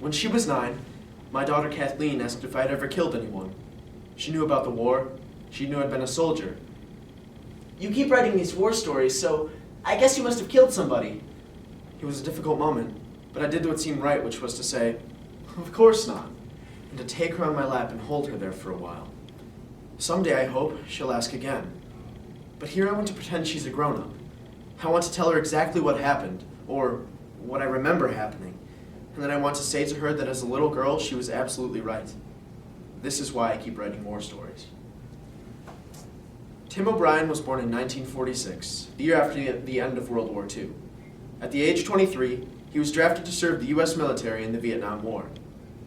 When she was 9, my daughter Kathleen asked if I'd ever killed anyone. She knew about the war. She knew I'd been a soldier. You keep writing these war stories, so I guess you must have killed somebody. It was a difficult moment, but I did what seemed right, which was to say, of course not, and to take her on my lap and hold her there for a while. Someday, I hope, she'll ask again. But here I want to pretend she's a grown-up. I want to tell her exactly what happened, or what I remember happening, and then I want to say to her that as a little girl, she was absolutely right. This is why I keep writing war stories. Tim O'Brien was born in 1946, the year after the end of World War II. At the age of 23, he was drafted to serve the U.S. military in the Vietnam War.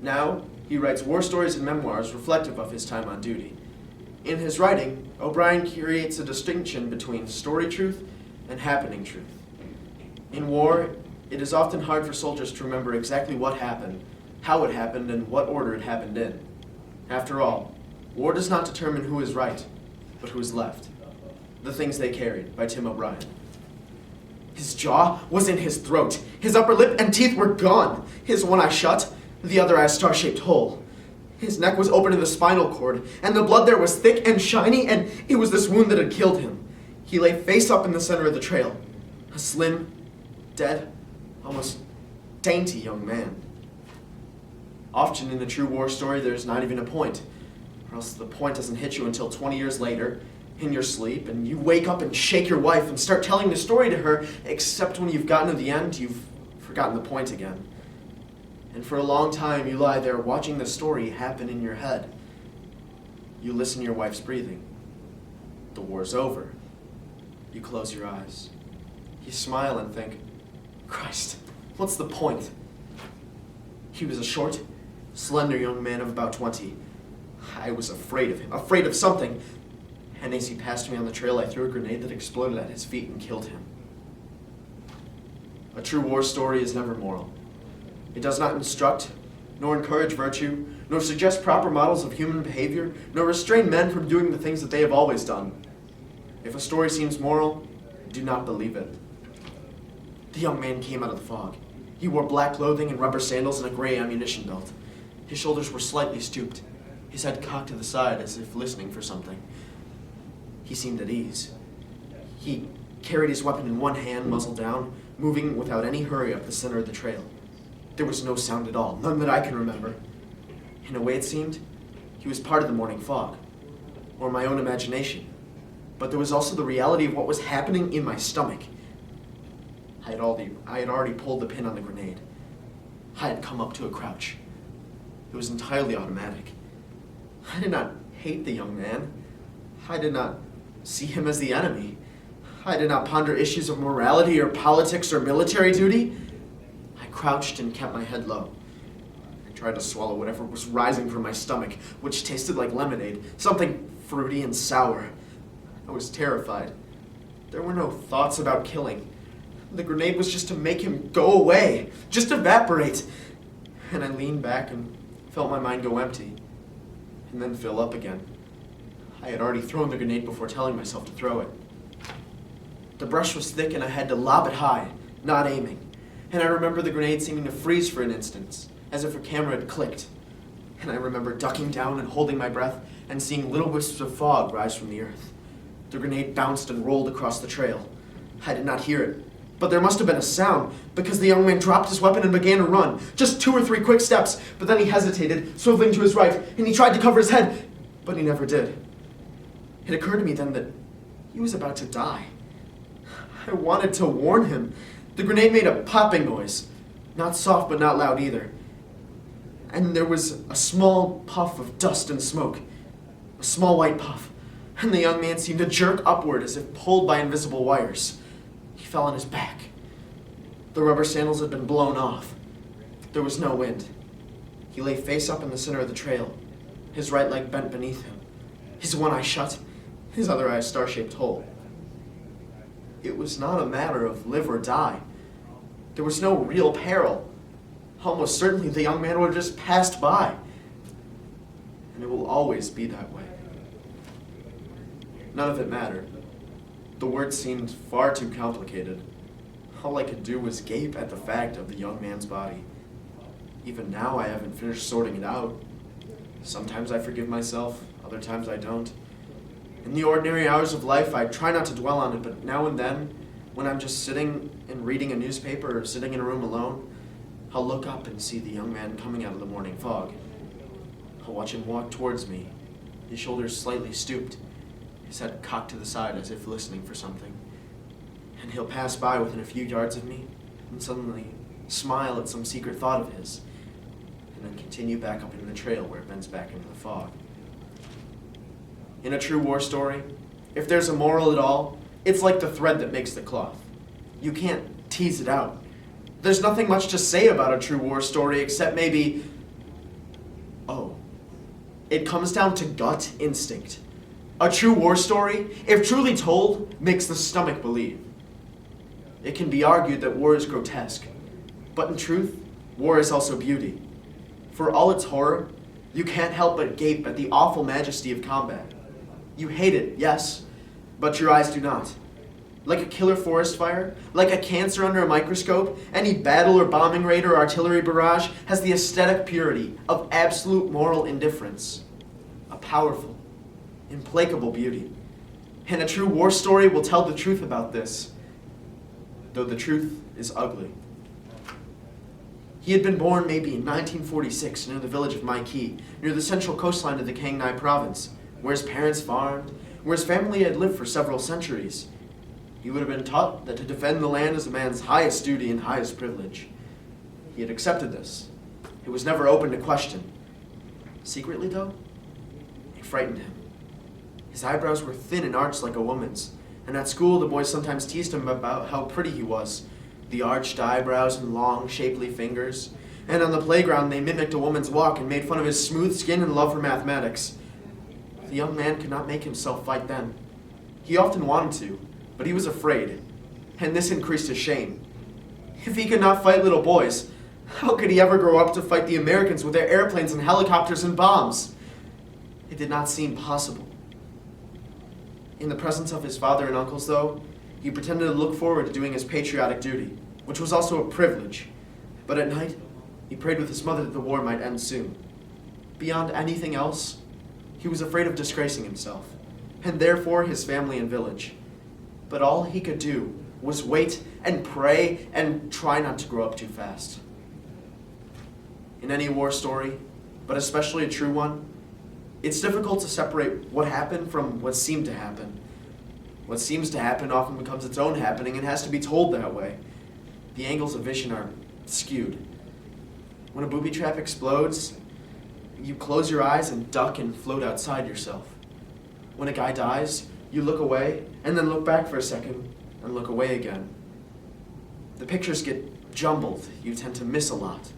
Now, he writes war stories and memoirs reflective of his time on duty. In his writing, O'Brien creates a distinction between story truth and happening truth. In war, it is often hard for soldiers to remember exactly what happened, how it happened, and what order it happened in. After all, war does not determine who is right, but who is left. The Things They Carried by Tim O'Brien. His jaw was in his throat. His upper lip and teeth were gone. His one eye shut, the other eye a star-shaped hole. His neck was open in the spinal cord, and the blood there was thick and shiny, and it was this wound that had killed him. He lay face up in the center of the trail, a slim, dead, almost dainty young man. Often in a true war story, there's not even a point, or else the point doesn't hit you until 20 years later, in your sleep, and you wake up and shake your wife and start telling the story to her, except when you've gotten to the end, you've forgotten the point again. And for a long time, you lie there watching the story happen in your head. You listen to your wife's breathing. The war's over. You close your eyes. You smile and think, Christ, what's the point? He was a short, slender young man of about 20. I was afraid of him, afraid of something. And as he passed me on the trail, I threw a grenade that exploded at his feet and killed him. A true war story is never moral. It does not instruct, nor encourage virtue, nor suggest proper models of human behavior, nor restrain men from doing the things that they have always done. If a story seems moral, do not believe it. The young man came out of the fog. He wore black clothing and rubber sandals and a gray ammunition belt. His shoulders were slightly stooped, his head cocked to the side as if listening for something. He seemed at ease. He carried his weapon in one hand, muzzle down, moving without any hurry up the center of the trail. There was no sound at all, none that I can remember. In a way, it seemed, he was part of the morning fog, or my own imagination. But there was also the reality of what was happening in my stomach. I had already pulled the pin on the grenade. I had come up to a crouch. It was entirely automatic. I did not hate the young man. I did not see him as the enemy. I did not ponder issues of morality or politics or military duty. I crouched and kept my head low. I tried to swallow whatever was rising from my stomach, which tasted like lemonade, something fruity and sour. I was terrified. There were no thoughts about killing. The grenade was just to make him go away, just evaporate. And I leaned back and felt my mind go empty, and then fill up again. I had already thrown the grenade before telling myself to throw it. The brush was thick and I had to lob it high, not aiming. And I remember the grenade seeming to freeze for an instant, as if a camera had clicked. And I remember ducking down and holding my breath and seeing little wisps of fog rise from the earth. The grenade bounced and rolled across the trail. I did not hear it, but there must have been a sound, because the young man dropped his weapon and began to run. Just 2 or 3 quick steps, but then he hesitated, swiveling to his right, and he tried to cover his head, but he never did. It occurred to me then that he was about to die. I wanted to warn him. The grenade made a popping noise, not soft but not loud either. And there was a small puff of dust and smoke, a small white puff, and the young man seemed to jerk upward as if pulled by invisible wires. He fell on his back. The rubber sandals had been blown off. There was no wind. He lay face up in the center of the trail, his right leg bent beneath him, his one eye shut, his other eye a star-shaped hole. It was not a matter of live or die. There was no real peril. Almost certainly the young man would have just passed by. And it will always be that way. None of it mattered. The words seemed far too complicated. All I could do was gape at the fact of the young man's body. Even now, I haven't finished sorting it out. Sometimes I forgive myself, other times I don't. In the ordinary hours of life, I try not to dwell on it, but now and then, when I'm just sitting and reading a newspaper or sitting in a room alone, I'll look up and see the young man coming out of the morning fog. I'll watch him walk towards me, his shoulders slightly stooped, his head cocked to the side as if listening for something. And he'll pass by within a few yards of me and suddenly smile at some secret thought of his, and then continue back up into the trail where it bends back into the fog. In a true war story, if there's a moral at all, it's like the thread that makes the cloth. You can't tease it out. There's nothing much to say about a true war story except maybe, it comes down to gut instinct. A true war story, if truly told, makes the stomach believe. It can be argued that war is grotesque, but in truth, war is also beauty. For all its horror, you can't help but gape at the awful majesty of combat. You hate it, yes, but your eyes do not. Like a killer forest fire, like a cancer under a microscope, any battle or bombing raid or artillery barrage has the aesthetic purity of absolute moral indifference. A powerful, implacable beauty. And a true war story will tell the truth about this, though the truth is ugly. He had been born maybe in 1946 near the village of Maikee, near the central coastline of the Kangnai province, where his parents farmed, where his family had lived for several centuries. He would have been taught that to defend the land is a man's highest duty and highest privilege. He had accepted this. It was never open to question. Secretly, though, it frightened him. His eyebrows were thin and arched like a woman's, and at school the boys sometimes teased him about how pretty he was, the arched eyebrows and long, shapely fingers. And on the playground they mimicked a woman's walk and made fun of his smooth skin and love for mathematics. The young man could not make himself fight then. He often wanted to, but he was afraid, and this increased his shame. If he could not fight little boys, how could he ever grow up to fight the Americans with their airplanes and helicopters and bombs? It did not seem possible. In the presence of his father and uncles, though, he pretended to look forward to doing his patriotic duty, which was also a privilege. But at night, he prayed with his mother that the war might end soon. Beyond anything else, he was afraid of disgracing himself, and therefore his family and village. But all he could do was wait and pray and try not to grow up too fast. In any war story, but especially a true one, it's difficult to separate what happened from what seemed to happen. What seems to happen often becomes its own happening and has to be told that way. The angles of vision are skewed. When a booby trap explodes, you close your eyes and duck and float outside yourself. When a guy dies, you look away and then look back for a second and look away again. The pictures get jumbled. You tend to miss a lot.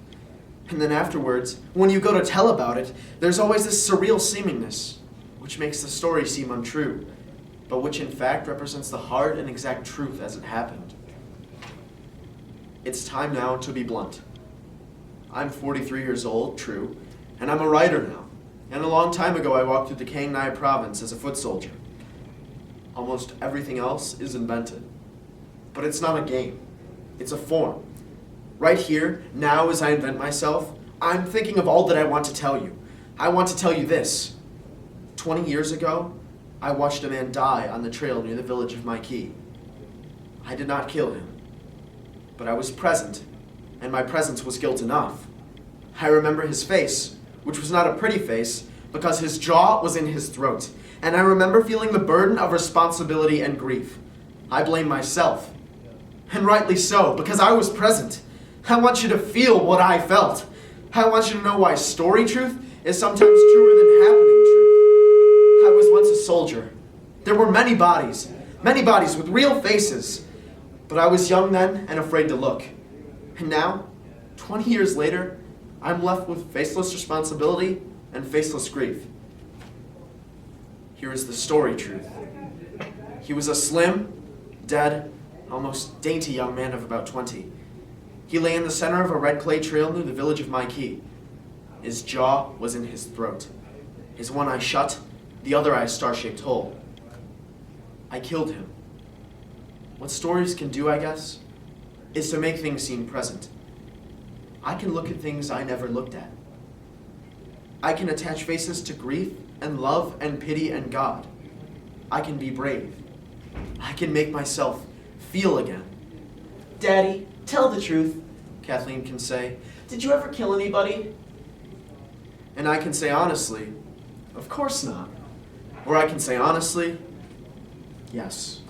And then afterwards, when you go to tell about it, there's always this surreal seemingness, which makes the story seem untrue, but which in fact represents the hard and exact truth as it happened. It's time now to be blunt. I'm 43 years old, true, and I'm a writer now. And a long time ago I walked through the Kangnai province as a foot soldier. Almost everything else is invented. But it's not a game. It's a form. Right here, now as I invent myself, I'm thinking of all that I want to tell you. I want to tell you this. 20 years ago, I watched a man die on the trail near the village of Maikee. I did not kill him, but I was present, and my presence was guilt enough. I remember his face, which was not a pretty face, because his jaw was in his throat, and I remember feeling the burden of responsibility and grief. I blame myself, and rightly so, because I was present. I want you to feel what I felt. I want you to know why story truth is sometimes truer than happening truth. I was once a soldier. There were many bodies with real faces, but I was young then and afraid to look. And now, 20 years later, I'm left with faceless responsibility and faceless grief. Here is the story truth. He was a slim, dead, almost dainty young man of about 20. He lay in the center of a red clay trail near the village of Maikee. His jaw was in his throat. His one eye shut, the other eye a star-shaped hole. I killed him. What stories can do, I guess, is to make things seem present. I can look at things I never looked at. I can attach faces to grief and love and pity and God. I can be brave. I can make myself feel again. Daddy, tell the truth. Kathleen can say. Did you ever kill anybody? And I can say honestly, of course not. Or I can say honestly, yes.